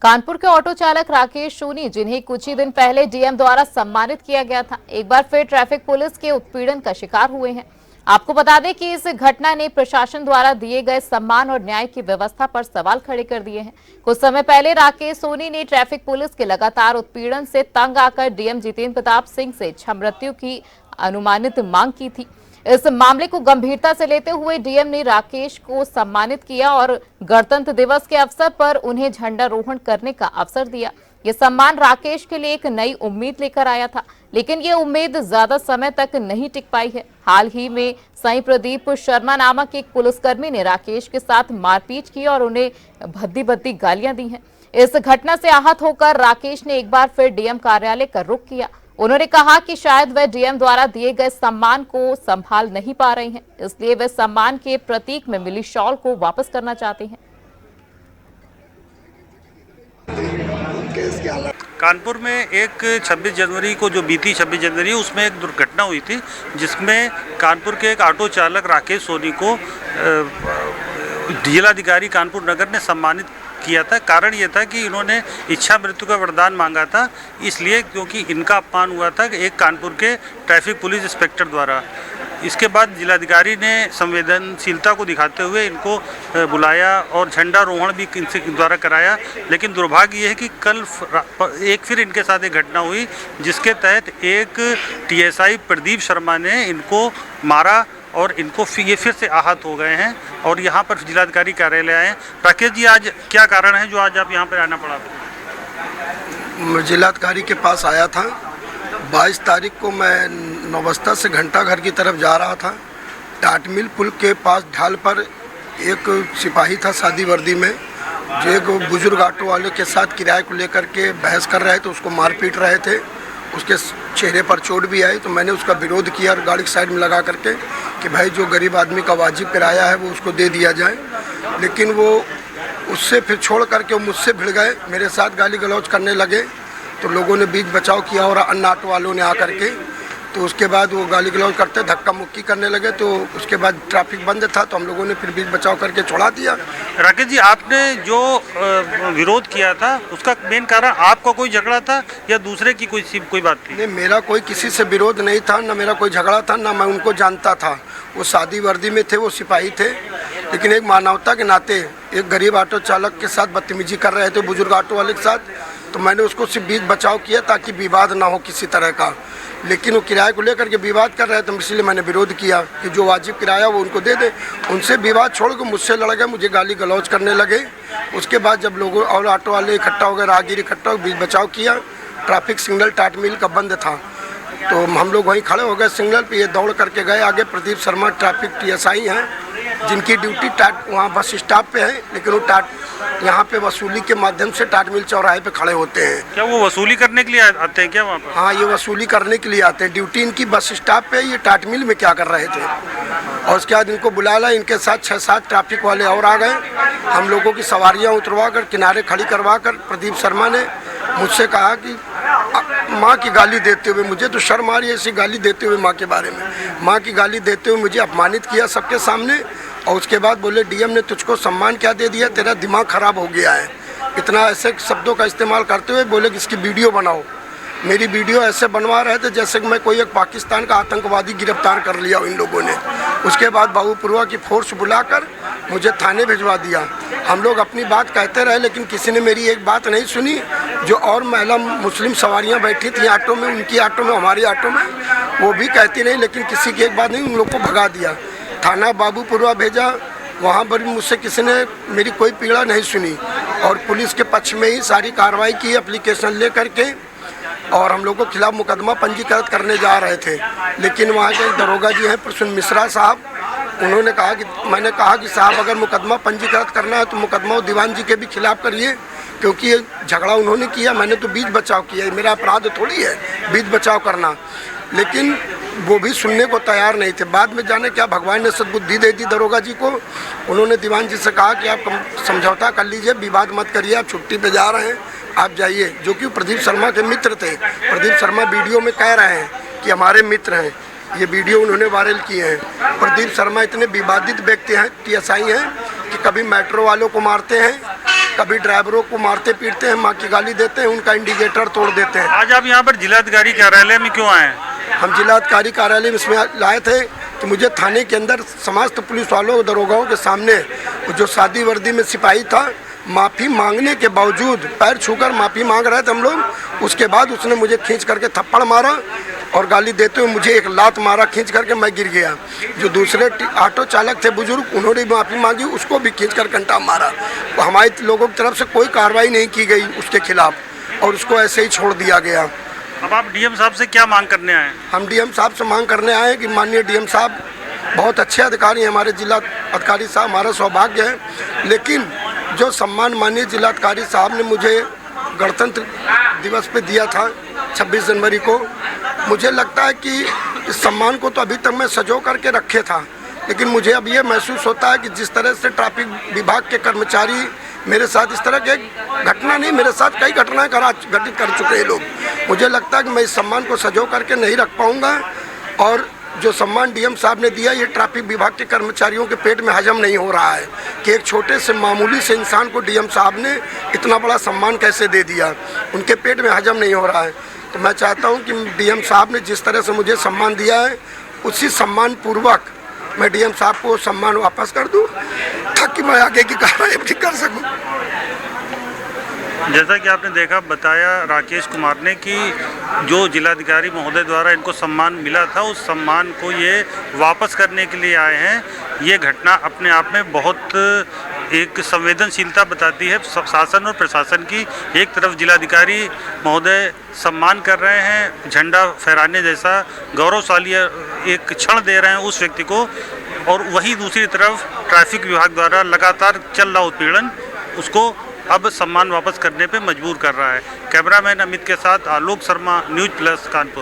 कानपुर के ऑटो चालक राकेश सोनी, जिन्हें कुछ ही दिन पहले डीएम द्वारा सम्मानित किया गया था, एक बार फिर ट्रैफिक पुलिस के उत्पीड़न का शिकार हुए हैं। आपको बता दें कि इस घटना ने प्रशासन द्वारा दिए गए सम्मान और न्याय की व्यवस्था पर सवाल खड़े कर दिए हैं। कुछ समय पहले राकेश सोनी ने ट्रैफिक पुलिस के लगातार उत्पीड़न से तंग आकर डीएम जितेंद्र प्रताप सिंह से क्षमृत्यु की अनुमानित मांग की थी। इस मामले को गंभीरता से लेते हुए डीएम ने राकेश को सम्मानित किया और गणतंत्र दिवस के अवसर पर उन्हें झंडारोहण करने का अवसर दिया। ये सम्मान राकेश के लिए एक नई उम्मीद लेकर आया था, लेकिन ये उम्मीद ज्यादा समय तक नहीं टिक पाई है। हाल ही में साईं प्रदीप शर्मा नामक एक पुलिसकर्मी ने राकेश के साथ मारपीट की और उन्हें भद्दी भद्दी गालियां दी हैं। इस घटना से आहत होकर राकेश ने एक बार फिर डीएम कार्यालय का रुख किया। उन्होंने कहा कि शायद वे डीएम द्वारा दिए गए सम्मान को संभाल नहीं पा रहे हैं, इसलिए वे सम्मान के प्रतीक में मिली शॉल को वापस करना चाहते हैं। कानपुर में एक 26 जनवरी को जो बीती 26 जनवरी उसमें एक दुर्घटना हुई थी, जिसमें कानपुर के एक ऑटो चालक राकेश सोनी को जिलाधिकारी कानपुर नगर ने सम्मानित किया था। कारण ये था कि इन्होंने इच्छा मृत्यु का वरदान मांगा था, इसलिए क्योंकि इनका अपमान हुआ था एक कानपुर के ट्रैफिक पुलिस इंस्पेक्टर द्वारा। इसके बाद जिलाधिकारी ने संवेदनशीलता को दिखाते हुए इनको बुलाया और झंडारोहण भी इनसे द्वारा कराया। लेकिन दुर्भाग्य ये है कि कल एक फिर इनके साथ एक घटना हुई, जिसके तहत एक टीएसआई प्रदीप शर्मा ने इनको मारा और इनको ये फिर से आहत हो गए हैं और यहाँ पर जिलाधिकारी कार्यालय आए हैं। राकेश जी, आज क्या कारण है जो आज आप यहाँ पर आना पड़ा? जिलाधिकारी के पास आया था। 22 तारीख को मैं नौबस्ता से घंटा घर की तरफ जा रहा था। टाटमिल पुल के पास ढाल पर एक सिपाही था सादी वर्दी में, जो एक बुजुर्ग ऑटो वाले के साथ किराए को लेकर के बहस कर रहे थे, उसको मार पीट रहे थे। उसके चेहरे पर चोट भी आई, तो मैंने उसका विरोध किया और गाड़ी साइड में लगा करके कि भाई जो गरीब आदमी का वाजिब किराया है वो उसको दे दिया जाए। लेकिन वो उससे फिर छोड़ करके वो मुझसे भिड़ गए, मेरे साथ गाली गलौज करने लगे। तो लोगों ने बीच बचाव किया और अन्य ऑटो वालों ने आकर के, तो उसके बाद वो गाली गलौज करते धक्का मुक्की करने लगे। तो उसके बाद ट्रैफिक बंद था, तो हम लोगों ने फिर बीच बचाव करके छोड़ा दिया। राकेश जी, आपने जो विरोध किया था उसका मेन कारण आपका कोई झगड़ा था या दूसरे की कोई बात थी? नहीं, मेरा कोई किसी से विरोध नहीं था, ना मेरा कोई झगड़ा था, ना मैं उनको जानता था। वो सादी वर्दी में थे, वो सिपाही थे। लेकिन एक मानवता के नाते एक गरीब ऑटो चालक के साथ बदतमीजी कर रहे थे, बुजुर्ग ऑटो वाले के साथ। तो मैंने उसको सिर्फ बीच बचाव किया ताकि विवाद ना हो किसी तरह का। लेकिन वो किराए को लेकर के विवाद कर रहे थे, इसलिए मैंने विरोध किया कि जो वाजिब किराया वो उनको दे दे। उनसे विवाद छोड़ के मुझसे लड़ गए, मुझे गाली गलौज करने लगे। उसके बाद जब लोगों और ऑटो वाले इकट्ठा हो गए, राहगीर इकट्ठा हो, बीच बचाव किया। ट्रैफिक सिग्नल टाटमिल का बंद था, तो हम लोग वहीं खड़े हो गए सिग्नल पे। ये दौड़ करके गए आगे। प्रदीप शर्मा ट्रैफिक टीएसआई हैं, जिनकी ड्यूटी वहाँ बस स्टॉप पे है, लेकिन वो यहाँ पे वसूली के माध्यम से टाटमिल चौराहे पे खड़े होते हैं। क्या वो वसूली करने के लिए आते हैं क्या वहाँ पर? हाँ, ये वसूली करने के लिए आते हैं। ड्यूटी इनकी बस स्टॉप पे, ये टाटमिल में क्या कर रहे थे। और उसके बाद इनको बुलाया, इनके साथ 6-7 ट्रैफिक वाले और आ गए। हम लोगों की सवारियाँ उतरवा कर किनारे खड़ी करवा कर प्रदीप शर्मा ने मुझसे कहा कि माँ की गाली देते हुए, मुझे तो शर्म आ रही है ऐसी गाली देते हुए, माँ के बारे में माँ की गाली देते हुए मुझे अपमानित किया सबके सामने। और उसके बाद बोले डीएम ने तुझको सम्मान क्या दे दिया, तेरा दिमाग खराब हो गया है। इतना ऐसे शब्दों का इस्तेमाल करते हुए बोले कि इसकी वीडियो बनाओ। मेरी वीडियो ऐसे बनवा रहे थे जैसे कि मैं कोई एक पाकिस्तान का आतंकवादी गिरफ्तार कर लिया इन लोगों ने। उसके बाद बाबूपुरवा की फोर्स बुलाकर मुझे थाने भिजवा दिया। हम लोग अपनी बात कहते रहे, लेकिन किसी ने मेरी एक बात नहीं सुनी। जो और महिला मुस्लिम सवारियां बैठी थी ऑटो में, उनकी ऑटो में, हमारी ऑटो में, वो भी कहती नहीं, लेकिन किसी की एक बात नहीं, उन लोग को भगा दिया। थाना बाबूपुरवा भेजा, वहाँ पर भी मुझसे किसी ने मेरी कोई पीड़ा नहीं सुनी और पुलिस के पक्ष में ही सारी कार्रवाई की एप्लीकेशन ले करके। और हम लोगों के खिलाफ मुकदमा पंजीकृत करने जा रहे थे, लेकिन वहाँ के दरोगा जी हैं प्रसून मिश्रा साहब, उन्होंने कहा कि मैंने कहा कि साहब अगर मुकदमा पंजीकृत करना है तो मुकदमा दीवान जी के भी खिलाफ करिए, क्योंकि ये झगड़ा उन्होंने किया, मैंने तो बीच बचाव किया, मेरा अपराध थोड़ी है बीच बचाव करना। लेकिन वो भी सुनने को तैयार नहीं थे। बाद में जाने क्या भगवान ने सद्बुद्धि दे दी दरोगा जी को। उन्होंने दीवान जी से कहा कि आप समझौता कर लीजिए, विवाद मत करिए, आप छुट्टी पे जा रहे हैं, आप जाइए। जो कि प्रदीप शर्मा के मित्र थे। प्रदीप शर्मा वीडियो में कह रहे हैं कि हमारे मित्र हैं, ये वीडियो उन्होंने वायरल किए हैं। प्रदीप शर्मा इतने विवादित व्यक्ति हैं, टीएसआई हैं, कि कभी मेट्रो वालों को मारते हैं, कभी ड्राइवरों को मारते पीटते हैं, माँ की गाली देते हैं, उनका इंडिकेटर तोड़ देते हैं। आज आप यहाँ पर जिलाधिकारी कार्यालय में क्यों आए? हम जिलाधिकारी कार्यालय में इसमें लाए थे कि मुझे थाने के अंदर समस्त पुलिस वालों दरोगाओं के सामने जो सादी वर्दी में सिपाही था, माफ़ी मांगने के बावजूद पैर छूकर माफ़ी मांग रहे थे हम लोग, उसके बाद उसने मुझे खींच करके थप्पड़ मारा और गाली देते हुए मुझे एक लात मारा खींच करके, मैं गिर गया। जो दूसरे ऑटो चालक थे बुजुर्ग, उन्होंने भी माफ़ी मांगी, उसको भी खींच कर कंटा मारा। तो हमारी लोगों की तरफ से कोई कार्रवाई नहीं की गई उसके खिलाफ और उसको ऐसे ही छोड़ दिया गया। अब आप डीएम साहब से क्या मांग करने आए? हम डीएम साहब से मांग करने आए कि माननीय डीएम साहब बहुत अच्छे अधिकारी हैं, हमारे जिला अधिकारी साहब, हमारा सौभाग्य है, लेकिन जो सम्मान माननीय जिलाधिकारी साहब ने मुझे गणतंत्र दिवस पे दिया था 26 जनवरी को, मुझे लगता है कि इस सम्मान को तो अभी तक मैं सजो करके रखे था, लेकिन मुझे अब ये महसूस होता है कि जिस तरह से ट्रैफिक विभाग के कर्मचारी मेरे साथ इस तरह के घटना नहीं, मेरे साथ कई घटनाएं घटित कर चुके हैं लोग, मुझे लगता है कि मैं इस सम्मान को सजो करके नहीं रख पाऊँगा। और जो सम्मान डीएम साहब ने दिया, ये ट्रैफिक विभाग के कर्मचारियों के पेट में हजम नहीं हो रहा है कि एक छोटे से मामूली से इंसान को डीएम साहब ने इतना बड़ा सम्मान कैसे दे दिया, उनके पेट में हजम नहीं हो रहा है। तो मैं चाहता हूं कि डीएम साहब ने जिस तरह से मुझे सम्मान दिया है, उसी सम्मान पूर्वक मैं डीएम साहब को सम्मान वापस कर दूं ताकि मैं आगे की कार्रवाई अपनी कर सकूं। जैसा कि आपने देखा, बताया राकेश कुमार ने कि जो जिलाधिकारी महोदय द्वारा इनको सम्मान मिला था, उस सम्मान को ये वापस करने के लिए आए हैं। ये घटना अपने आप में बहुत एक संवेदनशीलता बताती है शासन और प्रशासन की। एक तरफ जिलाधिकारी महोदय सम्मान कर रहे हैं, झंडा फहराने जैसा गौरवशाली एक क्षण दे रहे हैं उस व्यक्ति को, और वहीं दूसरी तरफ ट्रैफिक विभाग द्वारा लगातार चल रहा उत्पीड़न उसको अब सम्मान वापस करने पे मजबूर कर रहा है। कैमरामैन अमित के साथ आलोक शर्मा, न्यूज़ प्लस कानपुर।